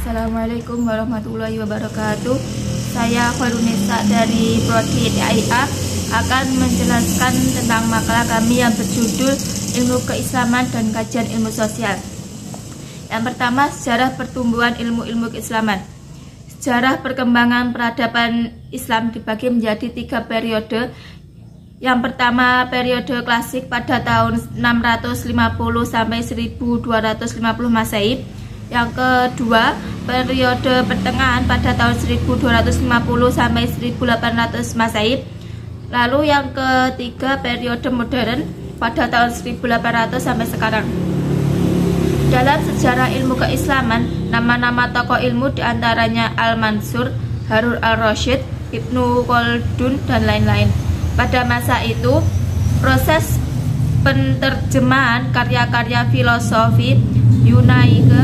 Assalamualaikum warahmatullahi wabarakatuh. Saya Khairunisa dari Prodi TIA akan menjelaskan tentang makalah kami yang berjudul Ilmu Keislaman dan Kajian Ilmu Sosial. Yang pertama, sejarah pertumbuhan ilmu-ilmu keislaman. Sejarah perkembangan peradaban Islam dibagi menjadi 3 periode. Yang pertama, periode klasik pada tahun 650 sampai 1250 Masehi. Yang kedua, periode pertengahan pada tahun 1250 sampai 1800 Masehi. Lalu yang ketiga, periode modern pada tahun 1800 sampai sekarang. Dalam sejarah ilmu keislaman, nama-nama tokoh ilmu diantaranya Al-Mansur, Harun al-Rasyid, Ibnu Khaldun, dan lain-lain. Pada masa itu, proses penerjemahan karya-karya filosofi Yunani ke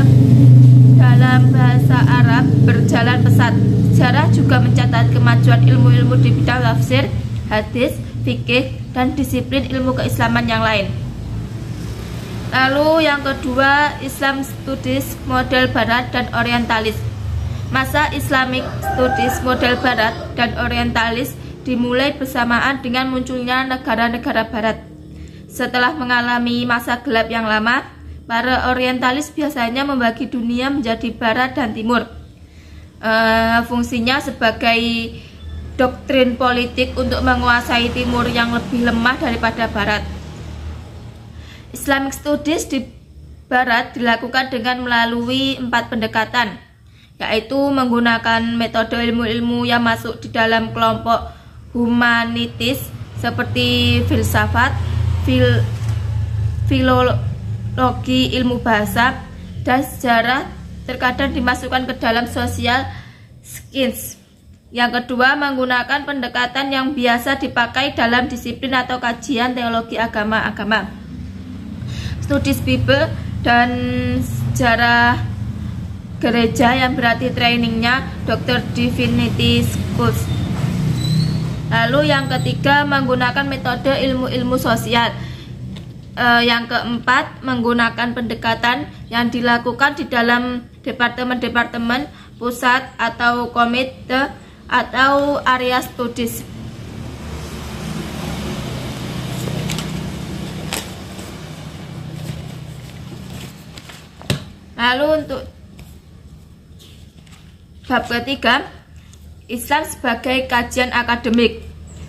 dalam bahasa Arab berjalan pesat. Sejarah juga mencatat kemajuan ilmu-ilmu di bidang tafsir, hadis, fikih, dan disiplin ilmu keislaman yang lain. Lalu yang kedua, Islam Studies model Barat dan Orientalis. Masa Islamic Studies model Barat dan Orientalis dimulai bersamaan dengan munculnya negara-negara Barat. Setelah mengalami masa gelap yang lama, para Orientalis biasanya membagi dunia menjadi Barat dan Timur. Fungsinya sebagai doktrin politik untuk menguasai Timur yang lebih lemah daripada Barat. Islamic Studies di Barat dilakukan dengan melalui 4 pendekatan, yaitu menggunakan metode ilmu-ilmu yang masuk di dalam kelompok humanitis seperti filsafat, filologi, ilmu bahasa, dan sejarah, terkadang dimasukkan ke dalam social science. Yang kedua, menggunakan pendekatan yang biasa dipakai dalam disiplin atau kajian teologi agama-agama, studi Bible dan sejarah gereja, yang berarti trainingnya Dr. Divinity Schools. Lalu yang ketiga, menggunakan metode ilmu-ilmu sosial. Yang keempat, menggunakan pendekatan yang dilakukan di dalam departemen-departemen pusat atau komite atau area studies. Lalu untuk bab ketiga, Islam sebagai kajian akademik.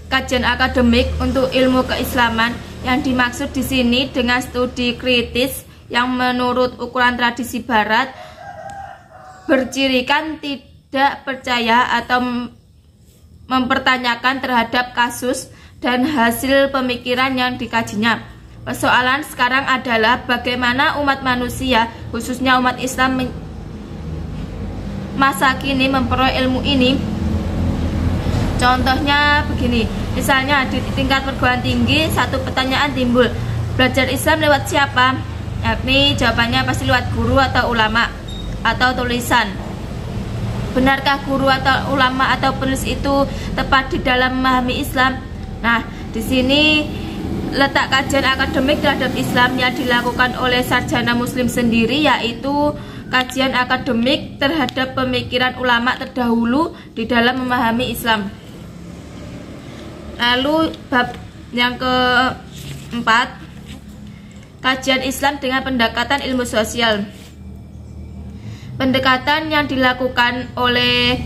Kajian akademik untuk ilmu keislaman yang dimaksud di sini dengan studi kritis yang menurut ukuran tradisi Barat bercirikan tidak percaya atau mempertanyakan terhadap kasus dan hasil pemikiran yang dikajinya. Persoalan sekarang adalah bagaimana umat manusia, khususnya umat Islam masa kini memperoleh ilmu ini. Contohnya begini, misalnya di tingkat perguruan tinggi, satu pertanyaan timbul, belajar Islam lewat siapa? Yakni jawabannya pasti lewat guru atau ulama atau tulisan. Benarkah guru atau ulama atau penulis itu tepat di dalam memahami Islam? Nah, di sini letak kajian akademik terhadap Islam yang dilakukan oleh sarjana muslim sendiri, yaitu kajian akademik terhadap pemikiran ulama terdahulu di dalam memahami Islam. Lalu bab yang keempat, kajian Islam dengan pendekatan ilmu sosial. Pendekatan yang dilakukan oleh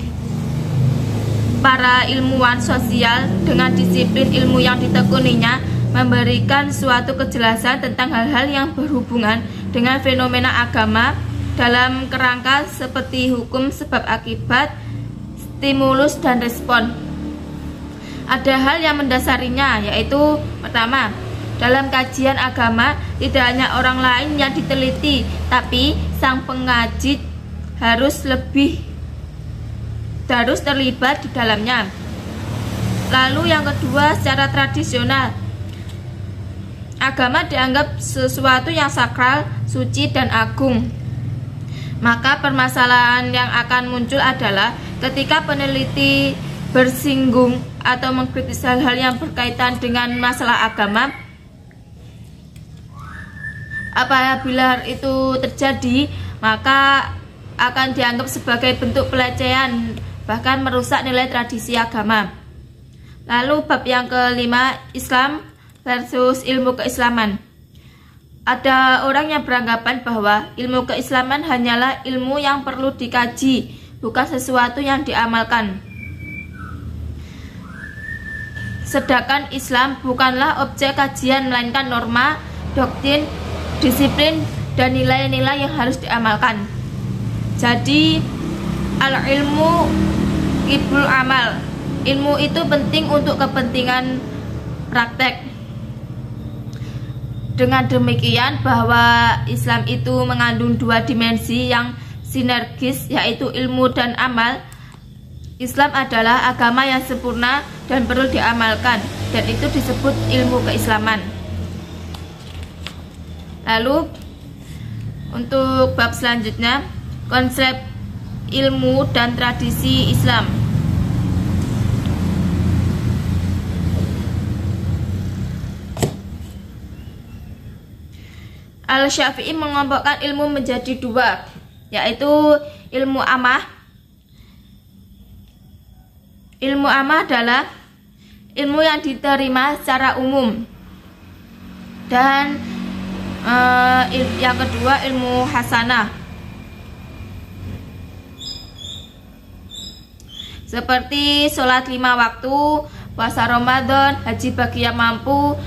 para ilmuwan sosial dengan disiplin ilmu yang ditekuninya memberikan suatu kejelasan tentang hal-hal yang berhubungan dengan fenomena agama dalam kerangka seperti hukum sebab akibat, stimulus, dan respon. Ada hal yang mendasarinya, yaitu pertama, dalam kajian agama tidak hanya orang lain yang diteliti, tapi sang pengaji harus terlibat di dalamnya. Lalu yang kedua, secara tradisional, agama dianggap sesuatu yang sakral, suci, dan agung. Maka permasalahan yang akan muncul adalah ketika peneliti bersinggung atau mengkritis hal-hal yang berkaitan dengan masalah agama. Apabila itu terjadi, maka akan dianggap sebagai bentuk pelecehan, bahkan merusak nilai tradisi agama. Lalu bab yang kelima, Islam versus ilmu keislaman. Ada orang yang beranggapan bahwa ilmu keislaman hanyalah ilmu yang perlu dikaji, bukan sesuatu yang diamalkan. Sedangkan Islam bukanlah objek kajian, melainkan norma, doktrin, disiplin, dan nilai-nilai yang harus diamalkan. Jadi, al-ilmu qibul amal. Ilmu itu penting untuk kepentingan praktek. Dengan demikian bahwa Islam itu mengandung dua dimensi yang sinergis, yaitu ilmu dan amal. Islam adalah agama yang sempurna dan perlu diamalkan, dan itu disebut ilmu keislaman. Lalu untuk bab selanjutnya, konsep ilmu dan tradisi Islam. Al-Syafi'i mengelompokkan ilmu menjadi dua, yaitu ilmu amah. Ilmu amah adalah ilmu yang diterima secara umum, dan yang kedua ilmu hasanah, seperti sholat 5 waktu, puasa Ramadan, haji bagi yang mampu,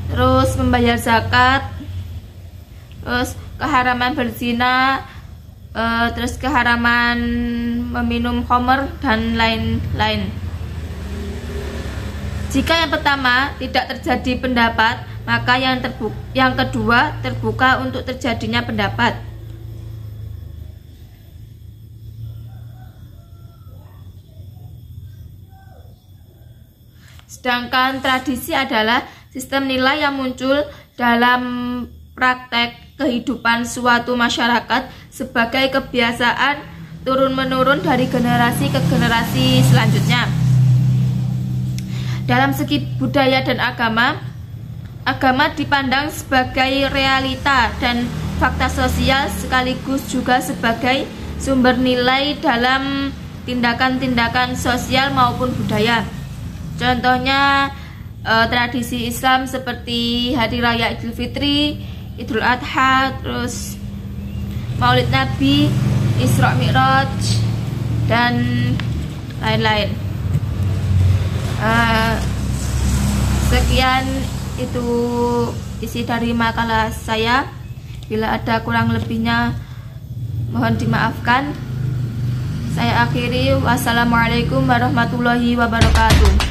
terus membayar zakat, terus keharaman berzina, terus keharaman meminum khamr, dan lain-lain. Jika yang pertama tidak terjadi pendapat, maka yang kedua terbuka untuk terjadinya pendapat. Sedangkan tradisi adalah sistem nilai yang muncul dalam praktek kehidupan suatu masyarakat sebagai kebiasaan turun-menurun dari generasi ke generasi selanjutnya. Dalam segi budaya dan agama, agama dipandang sebagai realita dan fakta sosial, sekaligus juga sebagai sumber nilai dalam tindakan-tindakan sosial maupun budaya. Contohnya tradisi Islam seperti Hari Raya Idul Fitri, Idul Adha, terus Maulid Nabi, Isra Mi'raj, dan lain-lain. Sekian itu isi dari makalah saya. Bila ada kurang lebihnya mohon dimaafkan. Saya akhiri, wassalamualaikum warahmatullahi wabarakatuh.